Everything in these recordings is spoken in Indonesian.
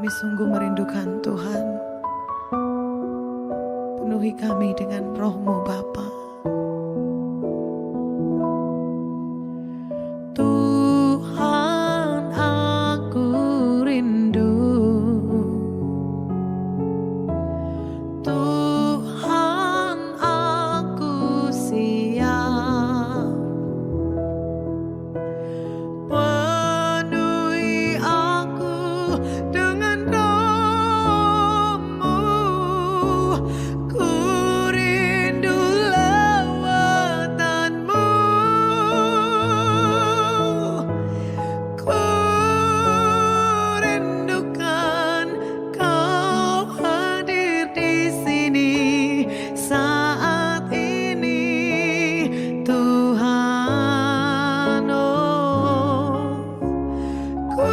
Kami sungguh merindukan Tuhan. Penuhi kami dengan roh-Mu Bapa. Tuhan, aku rindu. Tuhan, aku siap. Penuhi aku dengan roh-Mu. Ku rindu lawatan-Mu. Ku rindukan Kau hadir di sini saat ini, Tuhan. Oh, ku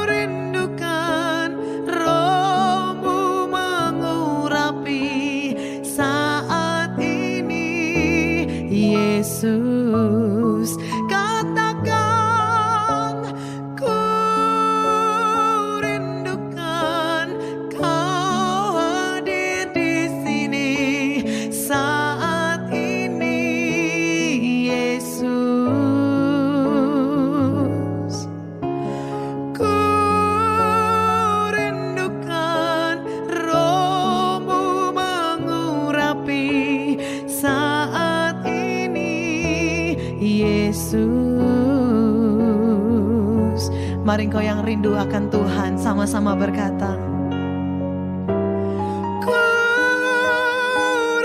rindukan roh-Mu mengurapi saat ini, Yesus. Katakan, ku rindukan Kau hadir di sini saat ini, Yesus. Ku rindukan roh-Mu mengurapi saat ini, Yesus. Mari engkau yang rindu akan Tuhan sama-sama berkata, ku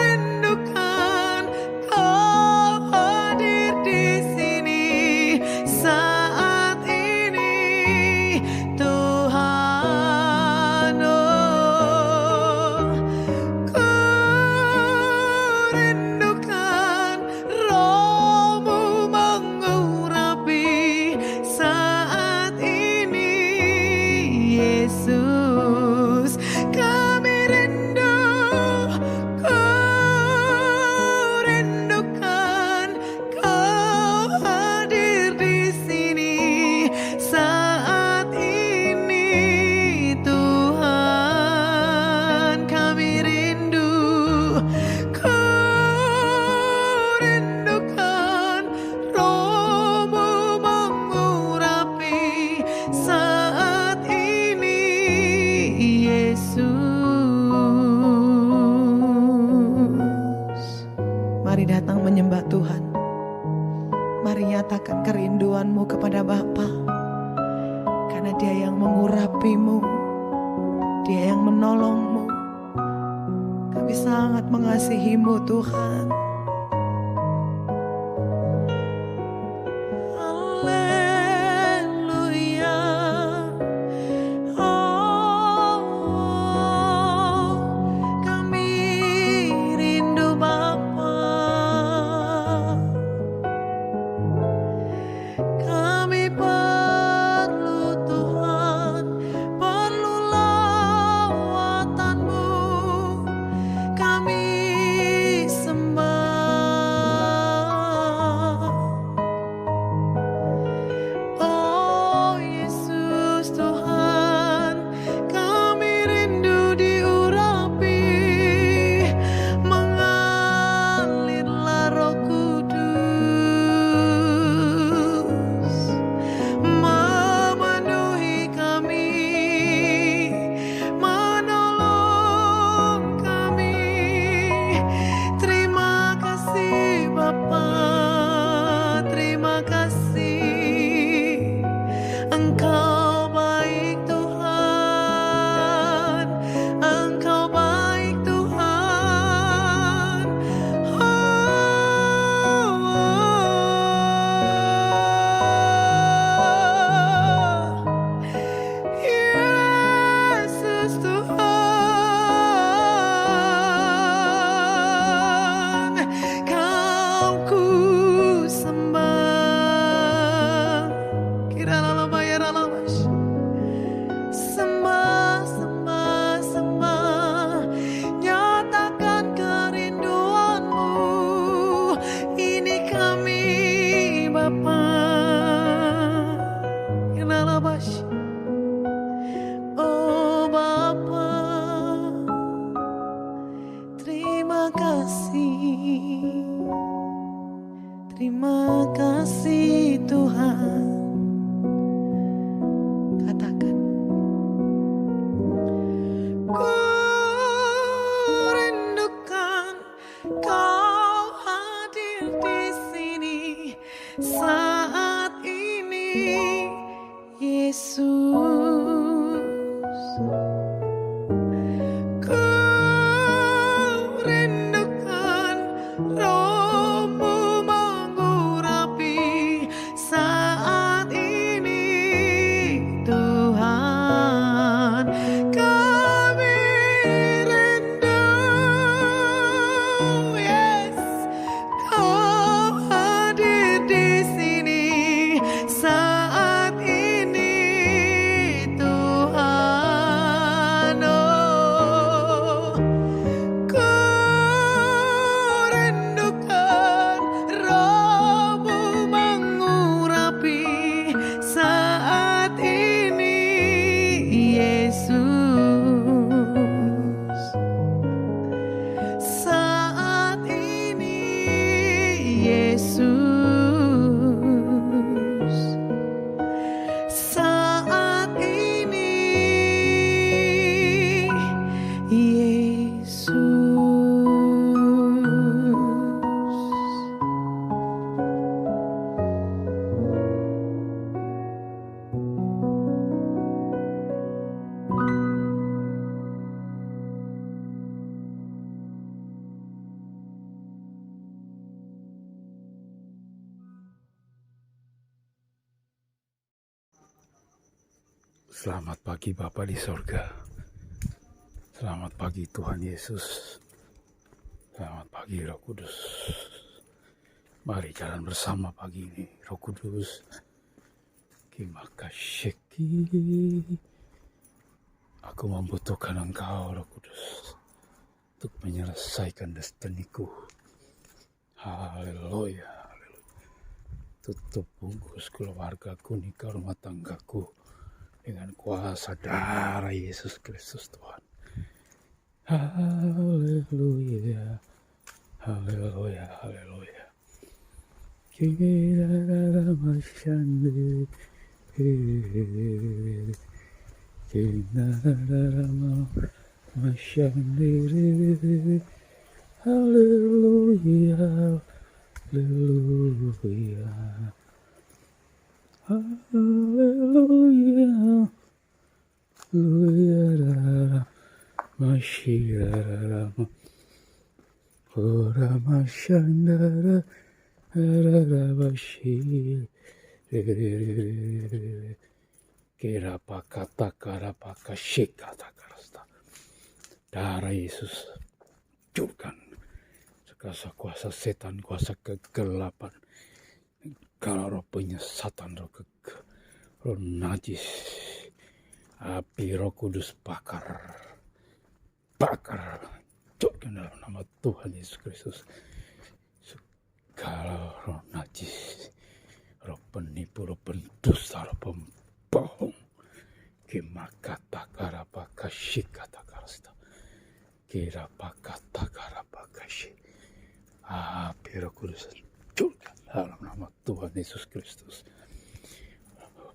rindukan Kau hadir di sini saat ini, Tuhan. Oh, ku rindukan roh-Mu mengurapi saat ini, Yesus. Kami rindu, ku rindukan Kau hadir di sini saat ini, Tuhan. Kami rindu, ku rindukan roh-Mu mengurapi saat ini, Yesus. Mari datang menyembah Tuhan. Mari nyatakan kerinduanmu kepada Bapa, karena Dia yang mengurapimu, Dia yang menolongmu. Kami sangat mengasihimu, Tuhan. Haleluya. Oh, kami rindu Bapa. Kami perlu Tuhan, perlu lawatan-Mu. Kami sembah Terima kasih Tuhan. Katakan. Ku rindukan Kau hadir di sini saat ini, Yesus. Ku rindukan Roh-Mu mengurapi saat ini, Tuhan. Kami rindu, yes, Kau hadir di sini saat ini, Tuhan. Oh, ku rindukan Roh-Mu mengurapi saat ini, Yesus. Saat ini, Yesus. Saat ini, Yesus. Selamat pagi Bapa di sorga. Selamat pagi Tuhan Yesus. Selamat pagi Roh Kudus. Mari jalan bersama pagi ini Roh Kudus. Kimakasheki. Aku membutuhkan Engkau Roh Kudus untuk menyelesaikan destiniku. Haleluya. Tutup bungkus keluargaku, nikah rumah tanggaku dengan kuasa darah Yesus Kristus Tuhan. Haleluya, haleluya, haleluya. Kirara masyande, kirara masyande, haleluya, haleluya. Haleluya, haleluya, Mashira, Ora Mashandara, Bashi, Kerapakata Karapaka Shikata Karasta. Darah Yesus, hancurkan segala kuasa setan, kuasa kegelapan, kalau roh penyesatan, roh roh najis, api Roh Kudus bakar, hancurkan dalam nama Tuhan Yesus Kristus. Segala roh najis, roh penipu, roh pendusta, roh pembohong, kimakata karapakashi kata karasta, kirapakata karapakashi, api Roh Kudus hancurkan dalam nama Tuhan Yesus Kristus.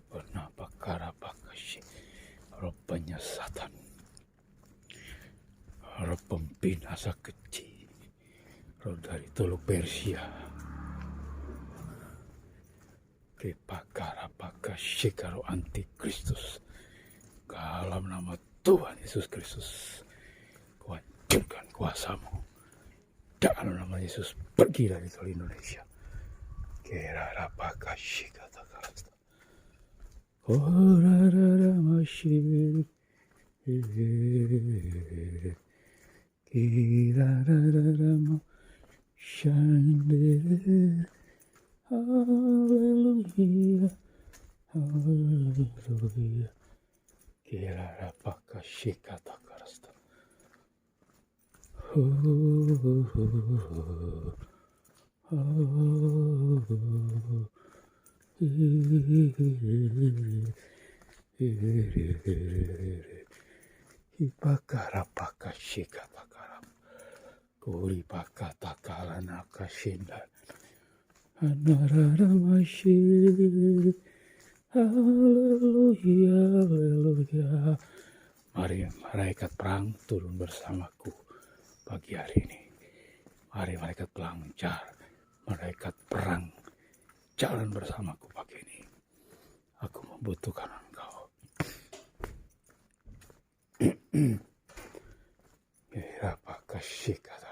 Penapakarapakai, roh penyesatan, roh pembinasa keji, roh dari Teluk Persia, kepakarapakai karo antikristus, dalam nama Tuhan Yesus Kristus, Kau hancurkan kuasamu, dalam nama Yesus pergi dari Teluk Indonesia. Kerarapakai kata kata. Ora ra mashi, kira ra shande, haleluya, haleluya, kira ra pakashi kata karasta. Ipakara kuri pakata kalana kashinda Anararamashi. Haleluya, haleluya. Mari malaikat perang turun bersamaku pagi hari ini. Mari malaikat perang jalan bersamaku pagi ini. Aku membutuhkan engkau. Apa kasih kata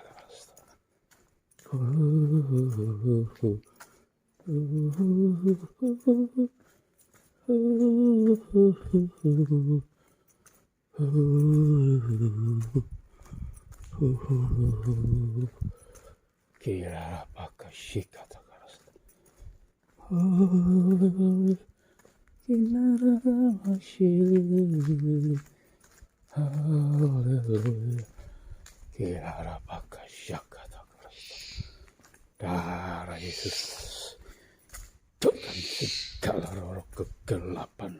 kira apa kasih kata haleluya. Kira apa kasih kata darah Yesus tekan segala roh kegelapan,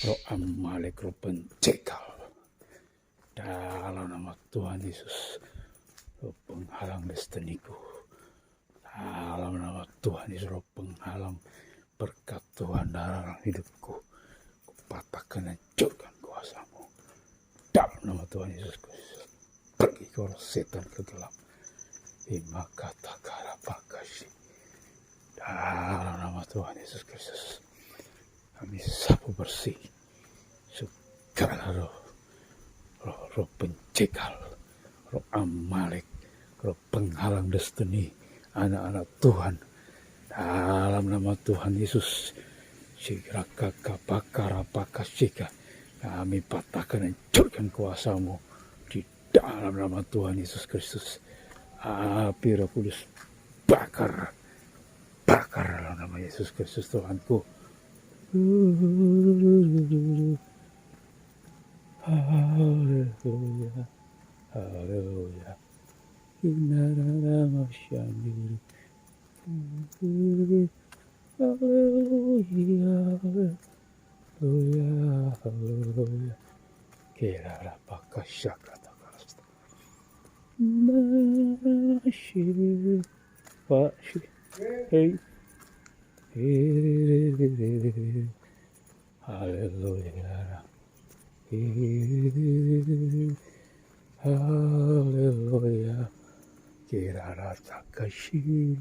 roh Amalek, roh pencekal dalam nama Tuhan Yesus, roh penghalang destiniku dalam nama Tuhan Yesus, roh penghalang berkat Tuhan dalam hidupku, kupatahkan dan hancurkan kuasamu dalam nama Tuhan Yesus Kristus. Pergi ke roh setan kegelap, lima kata karapakasi dalam nama Tuhan Yesus Kristus. Kami sapu bersih segala roh pencekal, roh Amalek, roh penghalang destiny anak-anak Tuhan dalam nama Tuhan Yesus. Sigraka kapakarapakasika, kami patahkan dan hancurkan kuasamu di dalam nama Tuhan Yesus Kristus. Api Roh Kudus bakar dalam nama Yesus Kristus Tuhanku. Haleluya, haleluya. Inaramasyandiri. Haleluya, haleluya, haleluya. Kira apakah syakata karasta. Masyir, Pak, hey, haleluya, haleluya. Kira rasa kasih,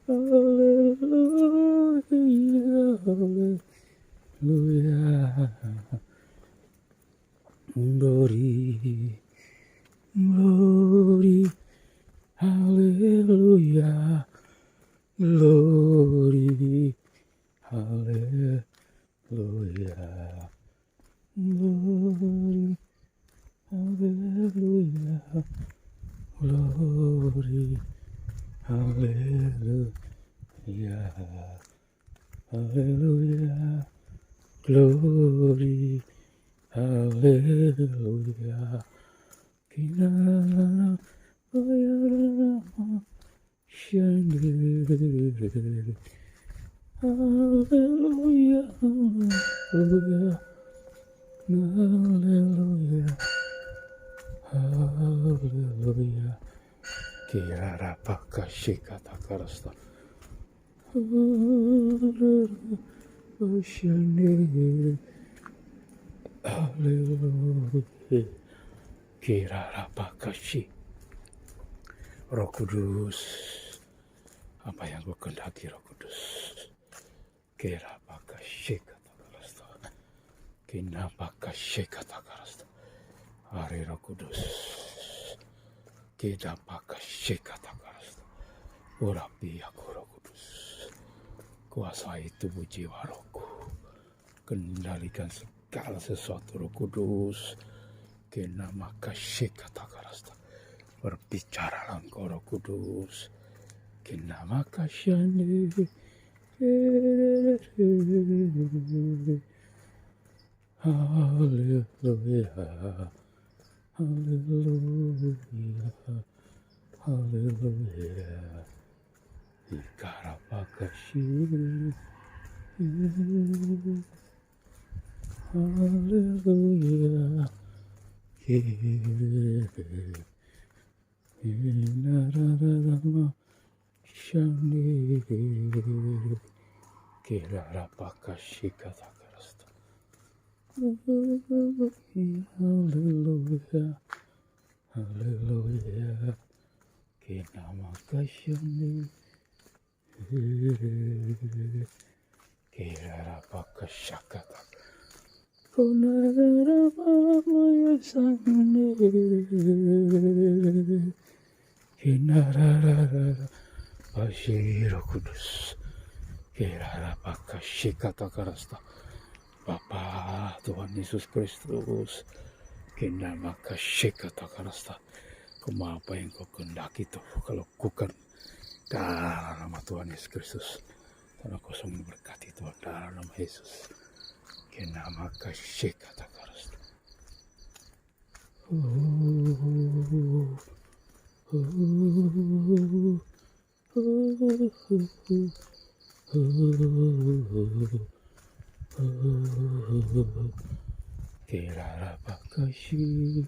haleluya, haleluya. Glory, glory, haleluya, glory, haleluya, glory, haleluya, glory, haleluya, haleluya, glory, haleluya. Kinara ayarama shandiri. Haleluya, haleluya, haleluya, haleluya. Kirara pakasih kata karasta. Haleluya, shandiri. Haleluya. Kirara pakasih. Roh Kudus, apa yang kau kehendaki Roh Kudus? Kira pakasih kata karasta. Kina pakasih kata karasta. Hari Roh Kudus, kita pakasih kata karasta. Urapi aku Roh Kudus, kuasai tubuh jiwa rohku, kendalikan segala sesuatu Roh Kudus. Kena makasih kata karasta. Berbicara engkau Roh Kudus. Kena makasih. Haleluya, haleluya, haleluya. Ikarapakasih. Haleluya. Inararama shandiri. Kirarapakashikatakarasta. Hallelujah, hallelujah. Kinamakashani. Kirarapakashakata. Konararapamaya sandiri. Kinararara. Bashiro Kudus. Kirarapakashikatakarasta. Bapa Tuhan Yesus Kristus, Kinamakashikatakarasta. Apa yang kau kehendaki itu kau lakukan dalam nama Tuhan Yesus Kristus. Tanah kosong berkati Tuhan dalam nama Yesus. Kinamakashikatakarasta. Kirarapakashi.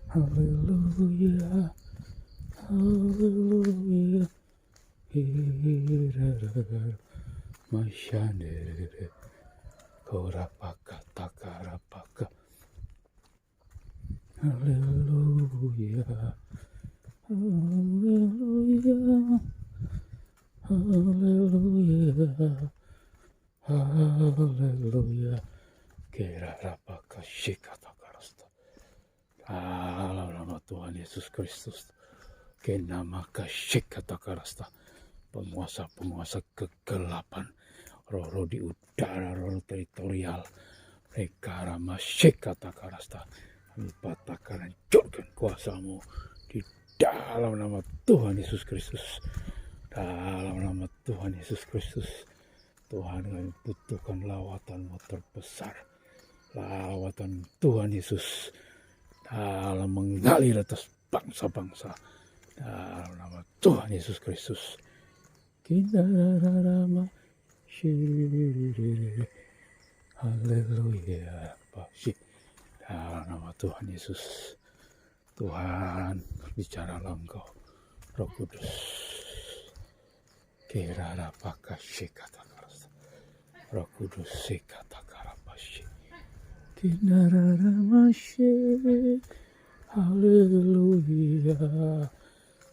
Hallelujah, hallelujah. Mashandere korapaka takarapaka. Hallelujah, hallelujah, hallelujah, hallelujah. Kirarapaka shikatakarasta. Dalam nama Tuhan Yesus Kristus. Kinamaka shikatakarasta. Penguasa-penguasa kegelapan. Roh-roh di udara, roh teritorial. Mereka rama shikatakarasta. Kami patahkan, hancurkan kuasamu. Di dalam nama Tuhan Yesus Kristus. Dalam nama Tuhan Yesus Kristus. Tuhan, kami butuhkan lawatanmu terbesar. Lawatan Tuhan Yesus dalam mengalir atas bangsa-bangsa. Dalam nama Tuhan Yesus Kristus. Kinararama shiriri. Haleluya. Dalam nama Tuhan Yesus. Tuhan, bicaralah Engkau, Roh Kudus. Kirarapakashikatakarasta. Roh Kudus sikatakarapashik. Kinararamashe. Haleluya.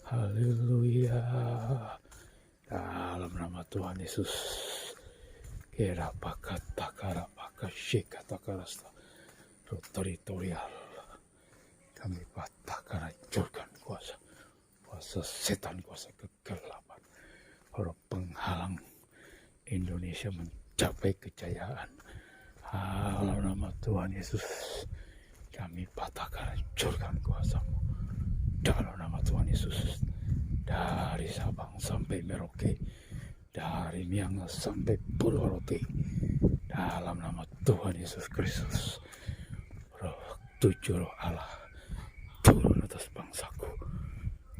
Haleluya. Dalam nama Tuhan Yesus. Kirapakatakarapakashikatakarasta. Roh teritorial. Kami patahkan, hancurkan kuasa setan, kuasa kegelapan, roh penghalang Indonesia mencapai kejayaan. Dalam nama Tuhan Yesus, kami patahkan, hancurkan kuasamu. Dalam nama Tuhan Yesus, dari Sabang sampai Merauke, dari Miangas sampai Purworejo, dalam nama Tuhan Yesus Kristus, tujuh roh Allah turun atas bangsaku.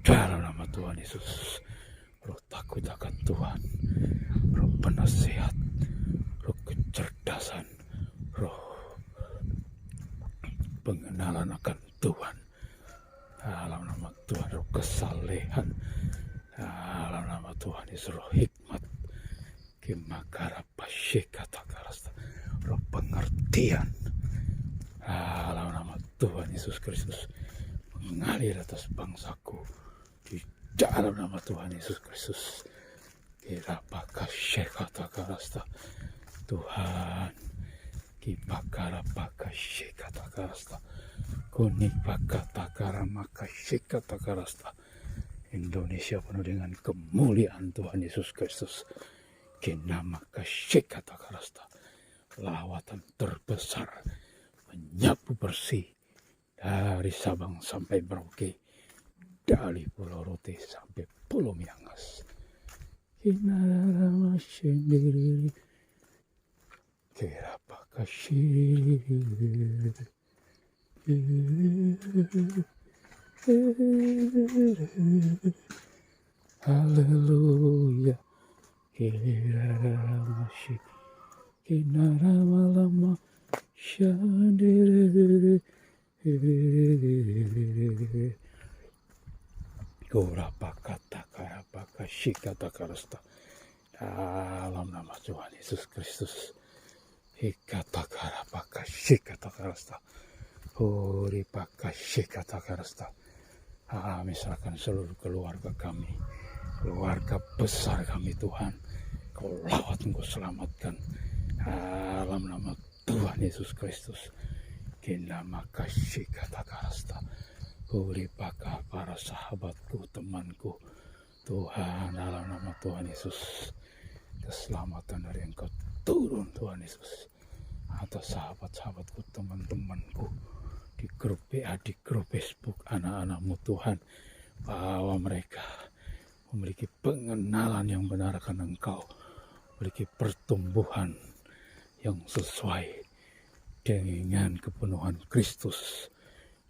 Dalam nama Tuhan Yesus, roh takut akan Tuhan, roh penasihat, roh kecerdasan, roh pengenalan akan Tuhan. Dalam nama Tuhan, roh kesalehan. Dalam nama Tuhan Yesus, roh hikmat. Kimakarapashikatakarasta, roh pengertian. Dalam nama Tuhan Yesus Kristus, mengalir atas bangsaku. Di dalam nama Tuhan Yesus Kristus. Kirapakashikatakarasta. Tuhan, kipakarapakashikatakarasta. Kunipakatakaramashikatakarasta. Indonesia penuh dengan kemuliaan Tuhan Yesus Kristus. Kinamakashikatakarasta. Lawatan terbesar menyapu bersih dari Sabang sampai Merauke, dari Pulau Rote sampai Pulau Miangas. Kinarama sendiri, kirapakashiri. Haleluya. Kirarama shik. Kinarama lama shandiri. Gorapakatakarapakas shikatakarasta. Dalam nama Tuhan Yesus Kristus. Hikatakarapaka shikatakarasta. Horipaka shikatakarasta. Kami serahkan seluruh keluarga kami, keluarga besar kami Tuhan. Kau lawat, Engkau selamatkan dalam nama Tuhan Yesus Kristus. Kinama kasih katakarasta. Horipaka para sahabatku, temanku, Tuhan, dalam nama Tuhan Yesus. Keselamatan dari Engkau turun Tuhan Yesus atas sahabat-sahabatku, teman-temanku di grup PA, di grup Facebook, anak-anakmu Tuhan, bahwa mereka memiliki pengenalan yang benar akan Engkau, memiliki pertumbuhan yang sesuai dengan kepenuhan Kristus.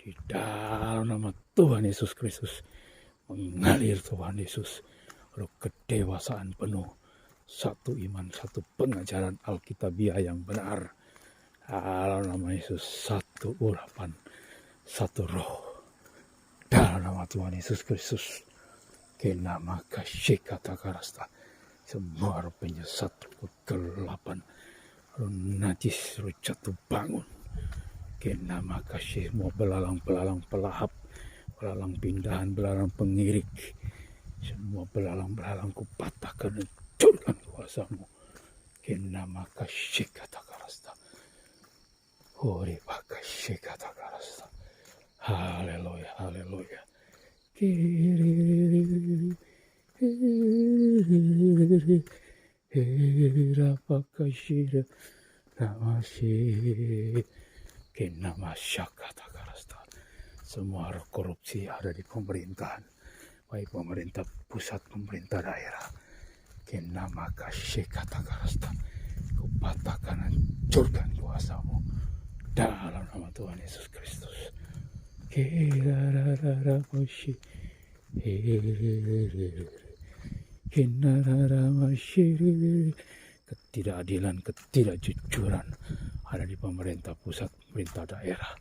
Di dalam nama Tuhan Yesus Kristus mengalir Tuhan Yesus roh kedewasaan penuh, satu iman, satu pengajaran Alkitabiah yang benar. Dalam nama Yesus, satu urapan, satu roh. Dalam nama Tuhan Yesus Kristus, kenama kasih katakarasta. Semua roh penyesat, roh kegelapan, roh najis, roh jatuh bangun. Kenama kasih, semua belalang-belalang pelahap, belalang pindahan, belalang pengirik, semua belalang-belalang kupatahkan, hancurkan kuasamu. Kenama kasih katakarasta. Hori pakasih katakarasta. Haleluya, haleluya. Hira pakasih namasih. Kenama katakarasta. Semua roh korupsi ada di pemerintahan, baik pemerintah pusat, pemerintah daerah. Kenama kasih katakarasta. Kupatahkan, hancurkan kuasamu dalam nama Tuhan Yesus Kristus. Ketidakadilan, ketidakjujuran ada di pemerintah pusat, pemerintah daerah.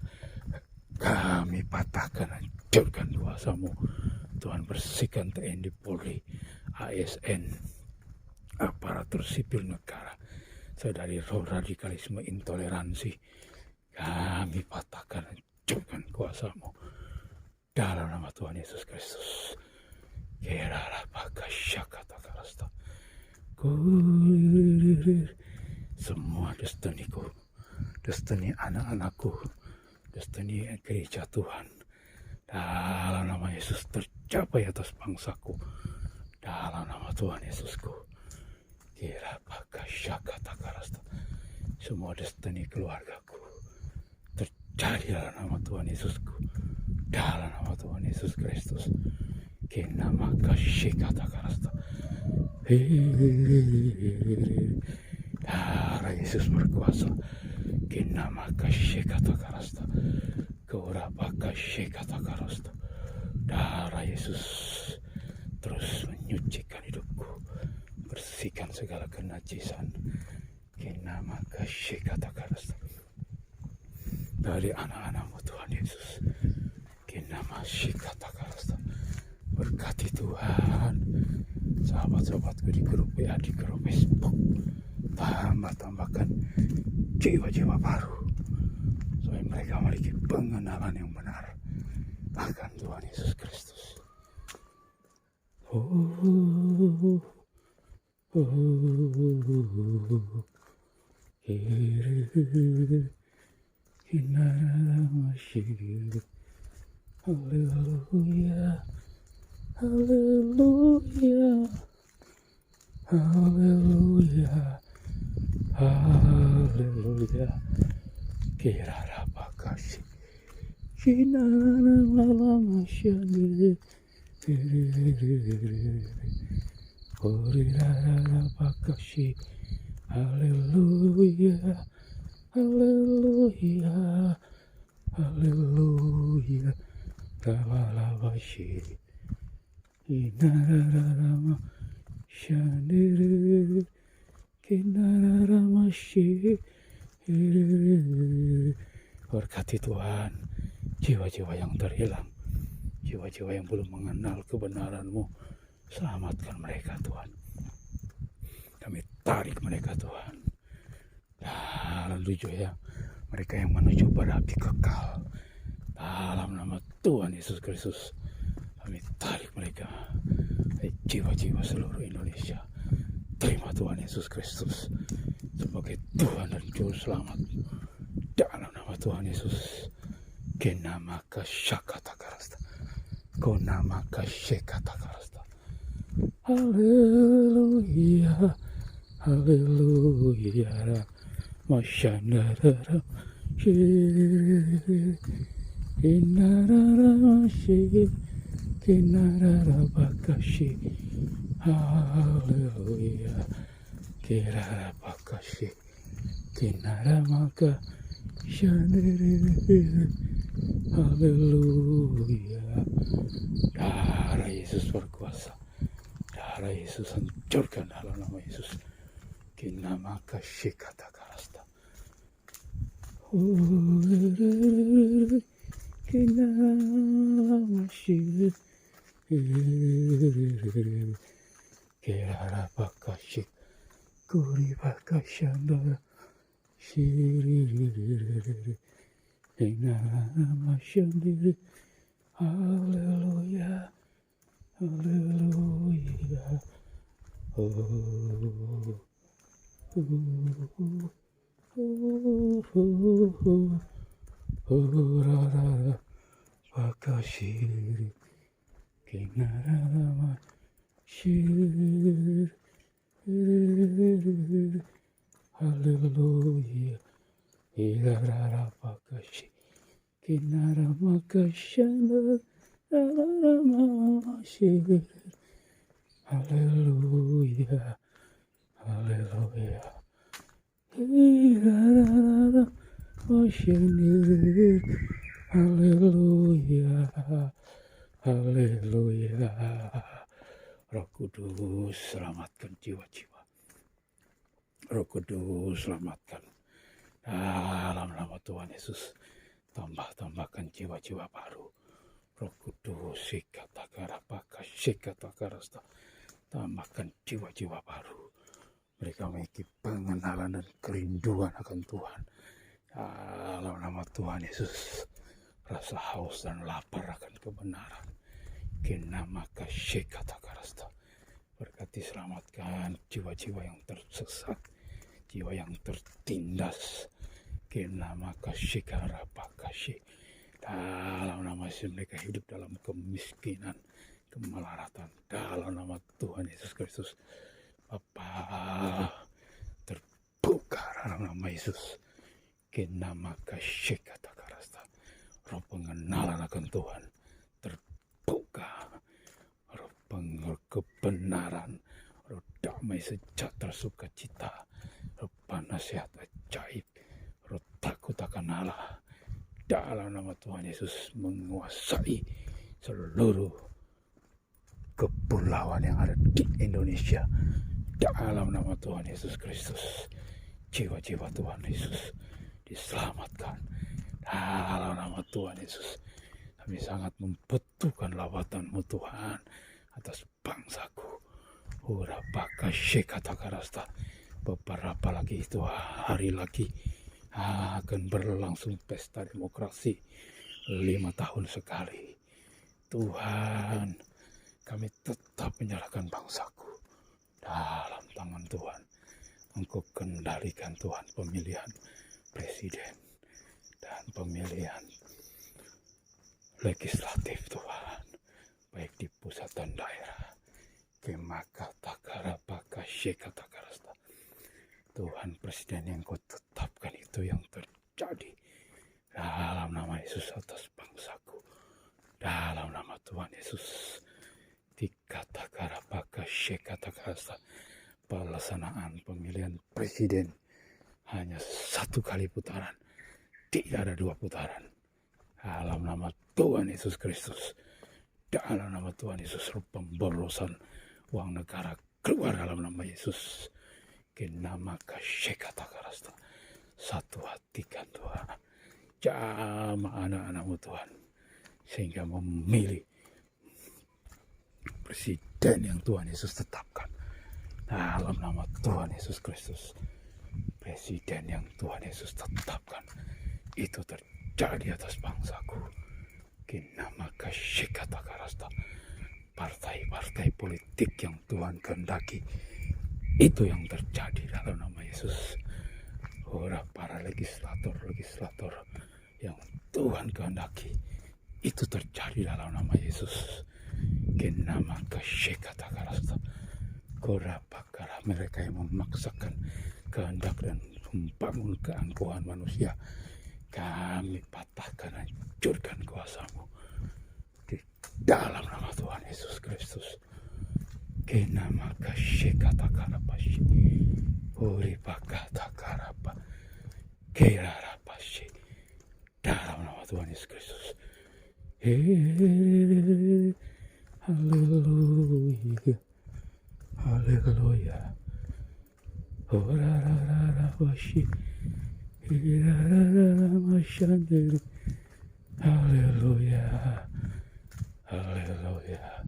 Kami patahkan, hancurkan kuasamu. Tuhan, bersihkan TNI, Polri, ASN, aparatur sipil negara dari roh radikalisme, intoleransi. Kami patahkan, hancurkan kuasamu dalam nama Tuhan Yesus Kristus. Semua destiniku, destini anak-anakku, destini gereja Tuhan, dalam nama Yesus tercapai atas bangsaku, dalam nama Tuhan Yesusku. Semua destini keluargaku terjadi dalam nama Tuhan Yesusku, dalam nama Tuhan Yesus Kristus. Kenama kasih katakarasta. Darah Yesus berkuasa. Kenama kasih katakarasta. Keurapa kasih katakarasta. Darah Yesus terus menyucikan hidupku, bersihkan segala kenajisan. Kenama kasih katakarasta. Dari anak-anakmu Tuhan Yesus. Kenama kasih katakarasta. Berkati Tuhan sahabat-sahabatku di grup WA, di grup Facebook. Tambahkan jiwa-jiwa baru supaya mereka memiliki pengenalan yang benar akan Tuhan Yesus Kristus. Haleluya. Haleluya, haleluya, haleluya. Kirara pakasih, kinara malam asyane, kirara pakasih. Haleluya, haleluya, haleluya. Rabalabashir. Kinararama shandere, kinararama shir. Berkati Tuhan jiwa-jiwa yang terhilang, jiwa-jiwa yang belum mengenal kebenaran-Mu, selamatkan mereka Tuhan. Kami tarik mereka Tuhan dalam tujuan yang mereka yang menuju pada api kekal. Dalam nama Tuhan Yesus Kristus, kami tarik mereka, jiwa-jiwa seluruh Indonesia. Terima Tuhan Yesus Kristus sebagai Tuhan dan Juru Selamat. Dalam nama Tuhan Yesus, Kenamaka Shakatakarasta, Konamaka Shekatakarasta. Haleluya, haleluya, Masyandarara, Kinarara Masyi, Kinarara Bakashi, haleluya, Kirara Bakashi, Kinara Maka Syandarara, haleluya. Darah Yesus berkuasa, darah Yesus hancurkan dalam nama Yesus. Kinamaka Shikatakarasta, Kinamashi, Kirara Bakashik, Kuri Bakashandara, Shiri, Kinamashandiri, haleluya, haleluya, Rara Bakashiri, Kinarama Shiri, haleluya, Irara Bakashi, Kinarama Kashana, Rama Shiri, haleluya, haleluya. Irara Bashiri, haleluya, haleluya. Roh Kudus, selamatkan jiwa-jiwa. Roh Kudus, selamatkan. Dalam nama Tuhan Yesus, tambahkan jiwa-jiwa baru. Roh Kudus, Sikatakarasta, tambahkan jiwa-jiwa baru. Mereka memiliki pengenalan dan kerinduan akan Tuhan. Dalam nama Tuhan Yesus, rasa haus dan lapar akan kebenaran. Kinamaka Shikatakarasta. Berkati, selamatkan jiwa-jiwa yang tersesat, jiwa yang tertindas. Kinamaka Shikarapakashi. Dalam nama Yesus, mereka hidup dalam kemiskinan, kemelaratan. Dalam nama Tuhan Yesus Kristus, Bapa, terbuka dalam nama Yesus. Kinamaka Shikatakarasta. Roh pengenalan akan Tuhan terbuka, roh kebenaran, roh damai sejahtera sukacita, roh nasihat ajaib, roh takut akan Allah. Dalam nama Tuhan Yesus menguasai seluruh kepulauan yang ada di Indonesia. Dalam nama Tuhan Yesus Kristus, jiwa-jiwa Tuhan Yesus diselamatkan. Dalam nama Tuhan Yesus, kami sangat membutuhkan lawatan-Mu Tuhan atas bangsaku. Urabaka Shikatakarasta. Beberapa lagi itu hari lagi akan berlangsung pesta demokrasi 5 tahun sekali. Tuhan, kami tetap menyerahkan bangsaku dalam tangan Tuhan. Engkau kendalikan Tuhan pemilihan presiden dan pemilihan legislatif Tuhan, baik di pusat dan daerah. Kemakatakarapaka Shikatakarasta. Tuhan, presiden yang Kau tetapkan itu yang terjadi. Dalam nama Yesus atas bangsaku. Dalam nama Tuhan Yesus. Tikatakarapaka Shikatakarasta. Pelaksanaan pemilihan presiden hanya 1 kali putaran. Tidak ada 2 putaran. Dalam nama Tuhan Yesus Kristus. Dalam nama Tuhan Yesus, pemborosan uang negara keluar dalam nama Yesus. Kinamaka Shikatakarasta. Satu hatikan Tuhan jamah anak-anak-Mu Tuhan, sehingga memilih presiden yang Tuhan Yesus tetapkan. Dalam nama Tuhan Yesus Kristus, presiden yang Tuhan Yesus tetapkan itu terjadi atas bangsaku. Kinama kasyikata karasta, partai-partai politik yang Tuhan kehendaki itu yang terjadi dalam nama Yesus. Ora para legislator yang Tuhan kehendaki itu terjadi dalam nama Yesus. Kinama kasyikata karasta, kora pakara, mereka yang memaksakan kehendak dan membangun keangkuhan manusia, kami patahkan, hancurkan kuasa-Mu di dalam nama Tuhan Yesus Kristus. Kenama kasyikata karapashi, uri pakata karapa, kerarapashi, dalam nama Tuhan Yesus Kristus. Haleluya, haleluya, orararapashi, irararamashandere, haleluya, haleluya,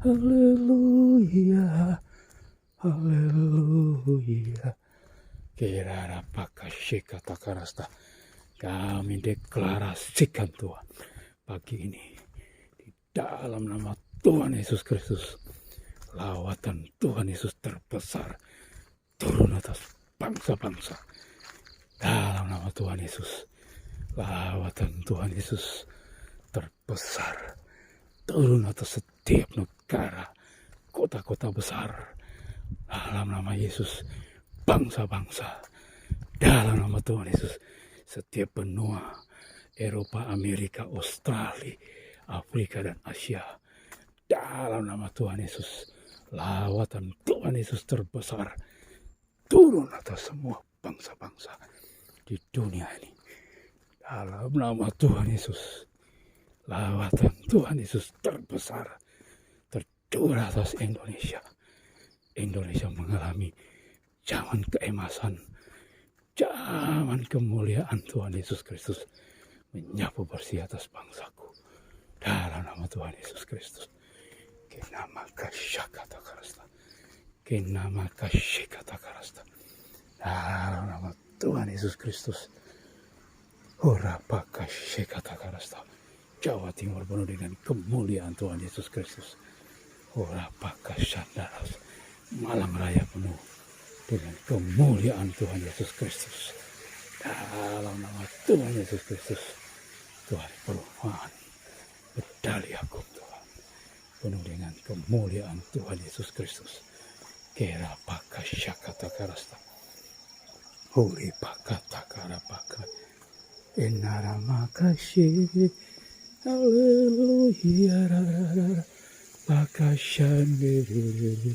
haleluya, haleluya. Kirarapakasyikata karasta, kami deklarasikan Tuhan pagi ini di dalam nama Tuhan Yesus Kristus, lawatan Tuhan Yesus terbesar turun atas bangsa-bangsa. Dalam nama Tuhan Yesus, lawatan Tuhan Yesus terbesar turun atas setiap negara, kota-kota besar. Dalam nama Yesus, bangsa-bangsa. Dalam nama Tuhan Yesus, setiap benua, Eropa, Amerika, Australia, Afrika, dan Asia. Dalam nama Tuhan Yesus, lawatan Tuhan Yesus terbesar turun atas semua bangsa-bangsa di dunia ini. Dalam nama Tuhan Yesus, lawatan Tuhan Yesus terbesar tercurah atas Indonesia. Indonesia mengalami zaman keemasan, zaman kemuliaan Tuhan Yesus Kristus menyapu bersih atas bangsaku. Dalam nama Tuhan Yesus Kristus. Kenama kasyakata karasta, kenama kasyikata karasta. Dalam nama Tuhan Yesus Kristus. Orapa kasyikata karasta. Jawa Timur penuh dengan kemuliaan Tuhan Yesus Kristus. Orapa kasyandaras. Malang Raya penuh dengan kemuliaan Tuhan Yesus Kristus. Dalam nama Tuhan Yesus Kristus. Tuhan perumahan Bedali Agung Tuhan penuh dengan kemuliaan Tuhan Yesus Kristus. Kera pakasyakata karasta, huri pakata karapaka, enara makasih, haleluya, pakashandiri,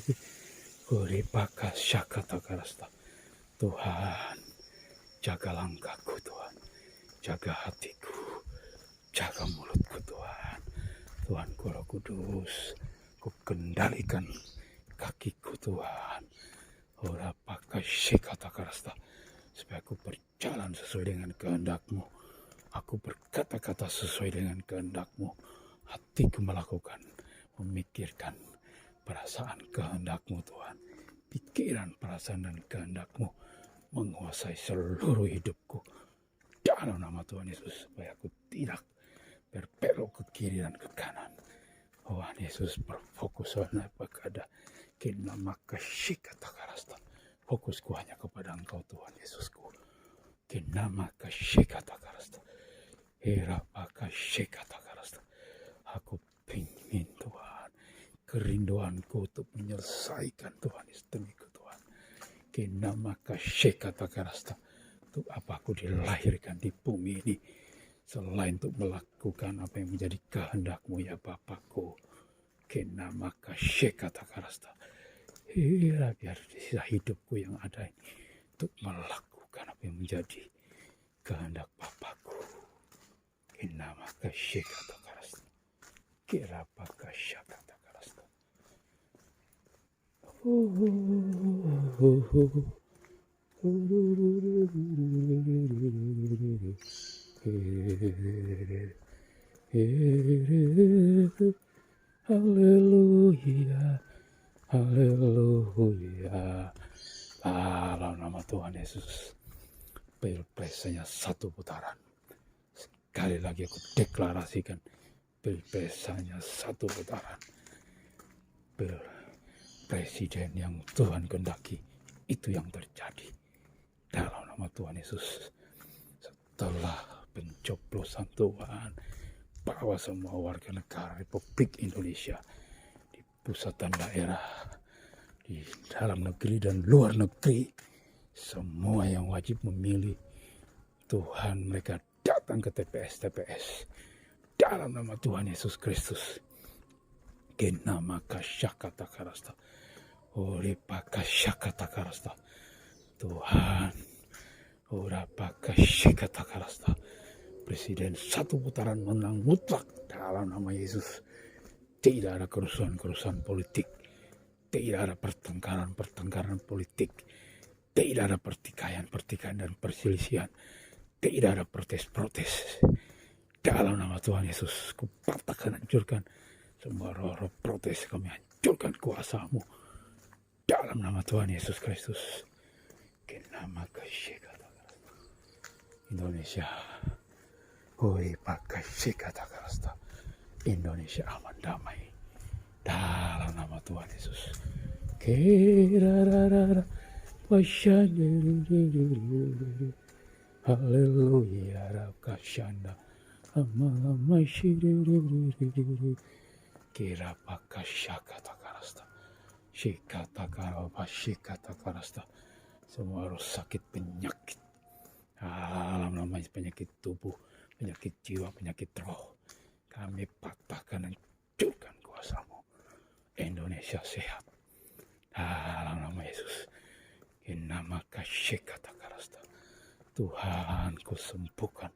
huri pakasyakata karasta. Tuhan, jaga langkahku Tuhan, jaga hatiku, jaga mulutku Tuhan. Tuhan Roh Kudus, ku kendalikan kakiku Tuhan. Ora pakai kata karasta, supaya aku berjalan sesuai dengan kehendak-Mu. Aku berkata-kata sesuai dengan kehendak-Mu. Hatiku melakukan, memikirkan perasaan kehendak-Mu Tuhan. Pikiran, perasaan, dan kehendak-Mu menguasai seluruh hidupku. Dalam nama Tuhan Yesus, supaya aku tidak berbelok ke kiri dan ke kanan. Tuhan Yesus berfokus pada kinama kasyikata karasta. Fokusku hanya kepada Engkau Tuhan Yesusku. Kinama kasyikata karasta. Hirapa kasyikata karasta. Aku ingin Tuhan, kerinduanku untuk menyelesaikan Tuhan istemiku Tuhan. Kinama kasyikata karasta. Untuk apa aku dilahirkan di bumi ini, selain untuk melakukan apa yang menjadi kehendak-Mu ya Bapakku. Kenama kasyikata karasta. Biar di sisa hidupku yang ada ini untuk melakukan apa yang menjadi kehendak Bapakku. Kenama kasyikata karasta. Kirapa kasyakata karasta. Haleluya, haleluya. Dalam nama Tuhan Yesus, pilpres hanya satu putaran. Sekali lagi aku deklarasikan, pilpres hanya satu putaran. Presiden yang Tuhan kehendaki, itu yang terjadi. Dalam nama Tuhan Yesus, setelah pencoblosan Tuhan, bahwa semua warga negara Republik Indonesia di pusat dan daerah, di dalam negeri dan luar negeri, semua yang wajib memilih Tuhan, mereka datang ke TPS dalam nama Tuhan Yesus Kristus. Kenama kasyakata karasta, oripa kasyakata karasta, Tuhan, orapa kasyakata karasta. Presiden satu putaran menang mutlak dalam nama Yesus. Tidak ada kerusuhan-kerusuhan politik, tidak ada pertengkaran politik, tidak ada pertikaian dan perselisihan, tidak ada protes. Dalam nama Tuhan Yesus, kupatahkan, hancurkan semua roh-roh protes, kami hancurkan kuasa-Mu dalam nama Tuhan Yesus Kristus. Kenama kasyakata Indonesia. Oi pakai kata karasta, Indonesia aman damai dalam nama Tuhan Yesus. Kerarara pasyadiri, haleluya rakasyanda, amalama shiriri, kira pakai kata karasta, shikata karapa shikata karasta, semua roh sakit penyakit dalam nama penyakit tubuh, penyakit jiwa, penyakit roh, kami patahkan dan hancurkan kuasa-Mu. Indonesia sehat dalam nama Yesus. Nama kasih kata karasta, Tuhan ku sembuhkan.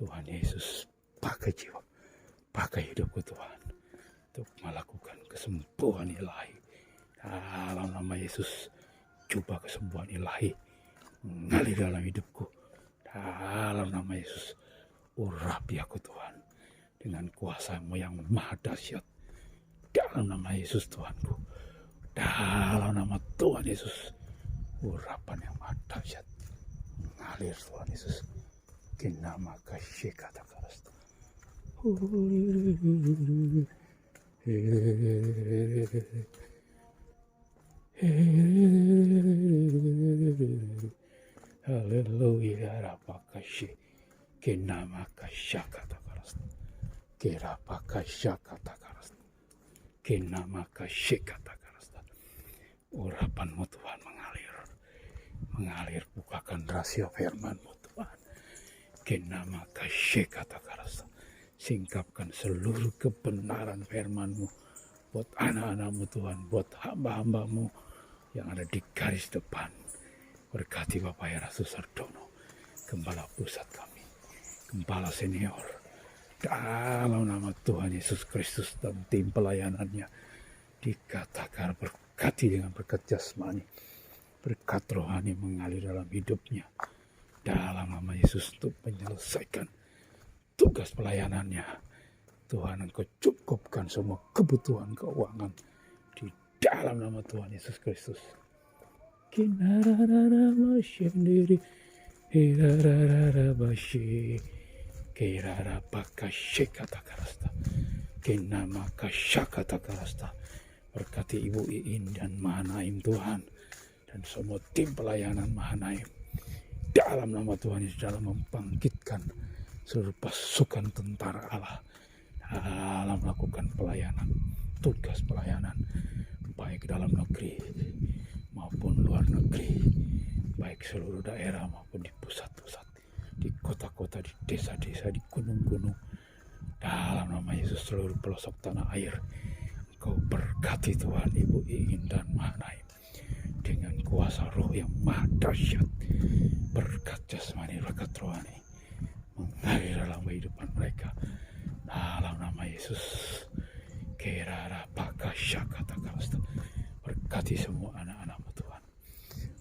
Tuhan Yesus, pakai jiwa, pakai hidupku Tuhan, untuk melakukan kesembuhan ilahi dalam nama Yesus. Coba kesembuhan ilahi mengalir dalam hidupku dalam nama Yesus. Urapi aku Tuhan dengan kuasa-Mu yang maha dahsyat dalam nama Yesus Tuhanku. Dalam nama Tuhan Yesus, urapan yang maha dahsyat mengalir Tuhan Yesus. Kenama kasih kata karasta, haleluya rapa kasih. Kenama kasyakata karasta, kerapa kasyakata karasta, kenama kasyakata karasta. Urapan-Mu Tuhan mengalir, bukakan rahasia firman-Mu Tuhan. Kenama kasyakata karasta, singkapkan seluruh kebenaran firman-Mu buat anak-anak-Mu Tuhan, buat hamba-hamba-Mu yang ada di garis depan. Berkati Bapak Erasus Sardono, Gembala pusat kami, Gembala senior, dalam nama Tuhan Yesus Kristus dan tim pelayanannya, dikatakan berkati dengan berkat jasmani, berkat rohani mengalir dalam hidupnya, dalam nama Yesus untuk menyelesaikan tugas pelayanannya. Tuhan, Engkau cukupkan semua kebutuhan keuangan di dalam nama Tuhan Yesus Kristus. Kinarara masyendiri, hirarara basyi, kirara pakasy kata karasta, kinama kasyakata karasta. Berkati Ibu Iin dan Mahanaim Tuhan, dan semua tim pelayanan Mahanaim dalam nama Tuhan Yesus, dalam membangkitkan seluruh pasukan tentara Allah dalam melakukan pelayanan, tugas pelayanan, baik dalam negeri maupun luar negeri, baik seluruh daerah maupun di pusat-pusat, di kota-kota, di desa-desa, di gunung-gunung, dalam nama Yesus. Seluruh pelosok tanah air Engkau berkati Tuhan Ibu Iin dan Mahanaim dengan kuasa roh yang maha dahsyat, berkat jasmani, berkat rohani mengalir dalam kehidupan mereka dalam nama Yesus. Kerara pakasakata karasta, berkati semua anak-anak-Mu Tuhan,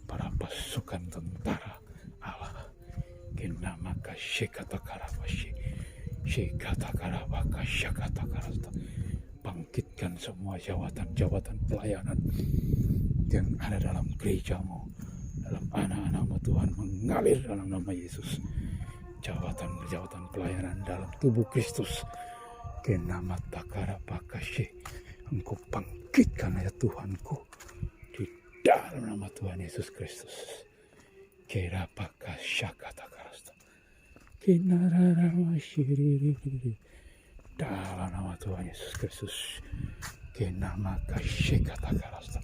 para pasukan tentara Allah. Kenama shekatakarabashe. Shekatakarabaka shakatakarasta. Bangkitkan semua jawatan-jawatan pelayanan yang ada dalam gerejamu, dalam anak-anakmu Tuhan, mengalir dalam nama Yesus. Jawatan-jawatan pelayanan dalam tubuh Kristus. Kenamatakarabakashe. Engkau bangkitkan ya Tuhanku di dalam nama Tuhan Yesus Kristus. Kerapakashakatakarasta. Kinararamasiriri. Dalam nama Tuhan Yesus Kristus. Kenamakashekatakarasta.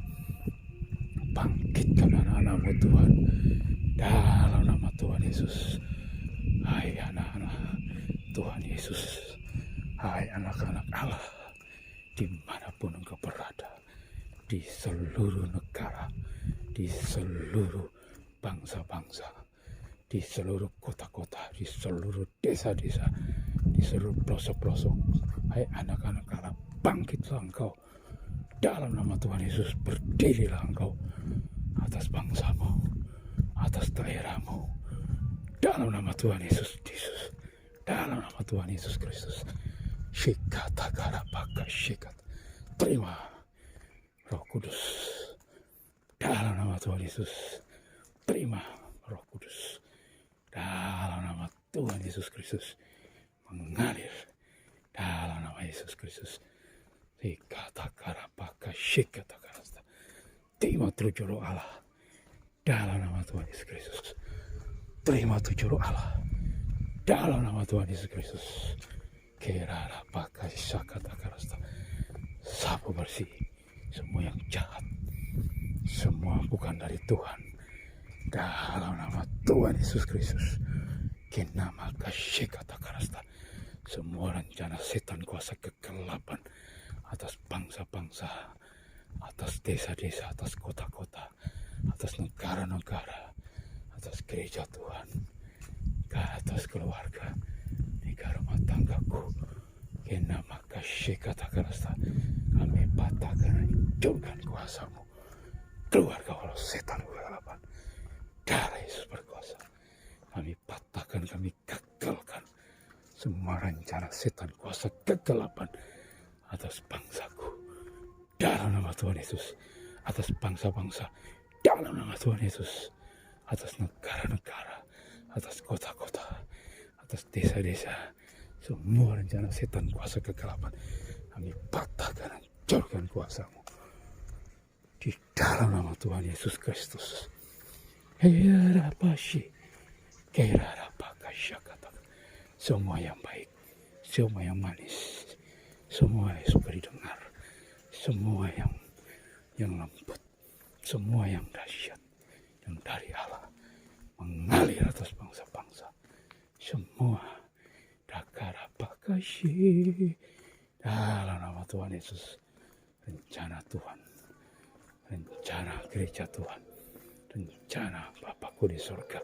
Bangkitkan anak-anakmu Tuhan dalam nama Tuhan Yesus. Hai anak-anak Tuhan Yesus, hai anak-anak Allah, dimanapun engkau berada, di seluruh negara, di seluruh bangsa-bangsa, di seluruh kota-kota, di seluruh desa-desa, di seluruh pelosok-pelosok, hai anak-anak Allah, bangkitlah engkau dalam nama Tuhan Yesus. Berdirilah engkau atas bangsamu, atas daerahmu, dalam nama Tuhan Yesus Kristus, dalam nama Tuhan Yesus Kristus. Shikatakarabaka shikat. Terima Roh Kudus dalam nama Tuhan Yesus. Terima Roh Kudus dalam nama Tuhan Yesus Kristus, mengalir dalam nama Yesus Kristus. Shikatakarabaka shikatakarasta. Terima tujuh roh Allah dalam nama Tuhan Yesus Kristus. Terima tujuh roh Allah dalam nama Tuhan Yesus Kristus. Kerarapaka shakatakarasta. Sapu bersih semua yang jahat, semua bukan dari Tuhan, dalam nama Tuhan Yesus Kristus. Kenamaka shakatakarasta. Semua rencana setan kuasa kegelapan atas bangsa-bangsa, atas desa-desa, atas kota-kota, atas negara-negara, atas gereja Tuhan, ke atas keluarga, negara rumah tanggaku. Kenamaka shekatakarasta. Kami patahkan, hancurkan kuasamu. Keluar kau setan kegelapan. Darah Yesus berkuasa. Kami patahkan, kami gagalkan semua rencana setan kuasa kegelapan atas bangsaku, dalam nama Tuhan Yesus. Atas bangsa-bangsa, dalam nama Tuhan Yesus. Atas negara-negara, atas kota-kota, atas desa-desa, semua rencana setan kuasa kegelapan kami patahkan, hancurkan kuasamu di dalam nama Tuhan Yesus Kristus. Semua yang baik, semua yang manis, semua yang suka didengar, semua yang lembut, semua yang dahsyat, yang dari Allah, mengalir atas bangsa-bangsa. Semua dakarapakashi dalam nama Tuhan Yesus. Rencana Tuhan, rencana gereja Tuhan, rencana Bapakku di surga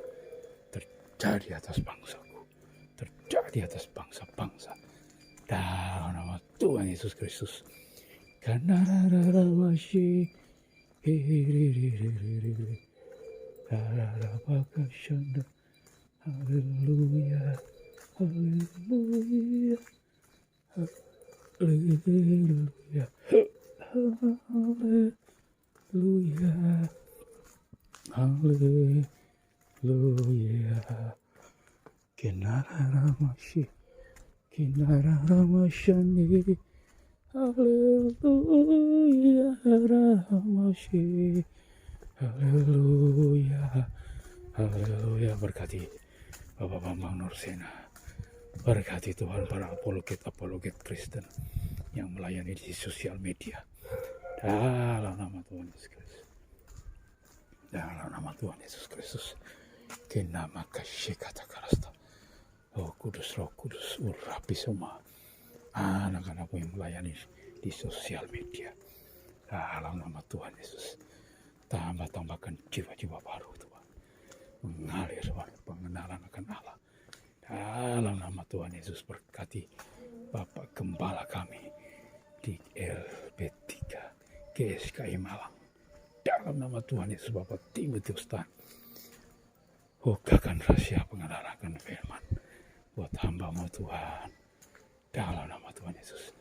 terjadi atas bangsaku, terjadi atas bangsa-bangsa dalam nama Tuhan Yesus Kristus. Kanararawashi Karabakashanda. Haleluya, haleluya, haleluya, haleluya, haleluya. Kinararamashi, kinararamashani. Haleluya, ramashi. Haleluya, haleluya. Berkati Bapak Bambang Nursena, berkati Tuhan para apologet Kristen yang melayani di sosial media, dalam nama Tuhan Yesus Kristus, dalam nama Tuhan Yesus Kristus. Kenamakashikatakarasta. Roh Kudus, urapi semua anak-anakmu yang melayani di sosial media, dalam nama Tuhan Yesus. Tambahkan jiwa-jiwa baru Tuhan, mengalir pengenalan akan Allah, dalam nama Tuhan Yesus. Berkati Bapak Gembala kami di LB3 GSKI Malang, dalam nama Tuhan Yesus. Bapak Timotius Tan, Bukakan rahasia pengenalan firman buat hamba-Mu Tuhan. Dalam nama Tuhan Yesus,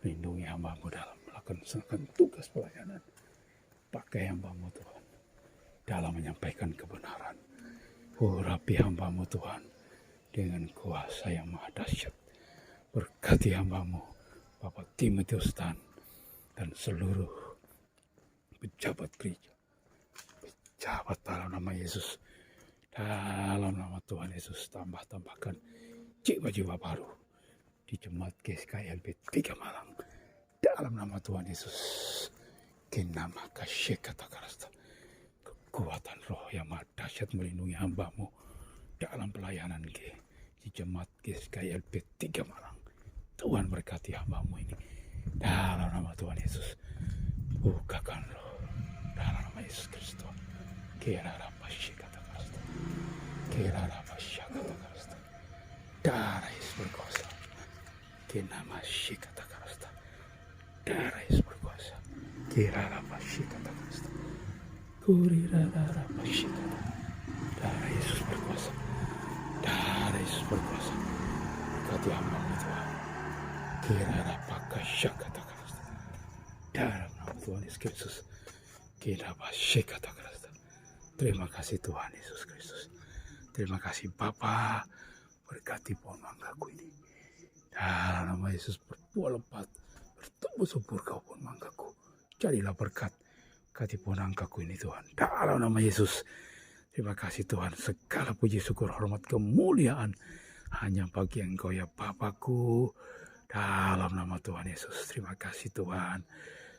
lindungi hamba-Mu dalam melaksanakan tugas pelayanan. Pakai hamba-Mu Tuhan dalam menyampaikan kebenaran. Urapi hamba-Mu Tuhan dengan kuasa yang maha dahsyat. Berkati hamba-Mu Bapak Timotius dan seluruh pejabat gereja, pejabat dalam nama Yesus. Dalam nama Tuhan Yesus, tambahkan jiwa-jiwa baru di jemaat GKLB 3 Malang. Dalam nama Tuhan Yesus, kinama kasih kata karasta. Kekuatan roh yang maha dahsyat melindungi hamba-Mu dalam pelayanan di jemaat GKLB 3 Malang. Tuhan berkati hamba-Mu ini. Dalam nama Tuhan Yesus, bukakan roh. Dalam nama Yesus Kristus. Kira rapashi kata karasta. Kira rapashi kata karasta. Darah Yesus berkuasa. Kina masih kata karasta. Darah Yesus berkuasa. Kira rapashi kata karasta. Kurira rapashi kata. Darah Yesus berkuasa. Darah Yesus berkuasa. Berkati hamba-Mu Tuhan. Kira rapakasya kata karasta. Dalam nama Tuhan Yesus Kristus. Kira masih kata karasta. Terima kasih Tuhan Yesus Kristus. Terima kasih Bapa, berkati pohon manggaku ini. Dalam nama Yesus berbuah lebat, bertumbuh subur kau pohon manggaku. Jadilah berkat, berkati pohon manggaku ini Tuhan. Dalam nama Yesus, terima kasih Tuhan. Segala puji syukur hormat kemuliaan hanya bagi Engkau ya Bapakku. Dalam nama Tuhan Yesus, terima kasih Tuhan.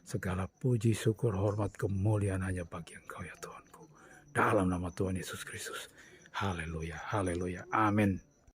Segala puji syukur hormat kemuliaan hanya bagi Engkau ya Tuhanku. Dalam nama Tuhan Yesus Kristus. Haleluya, haleluya, amin.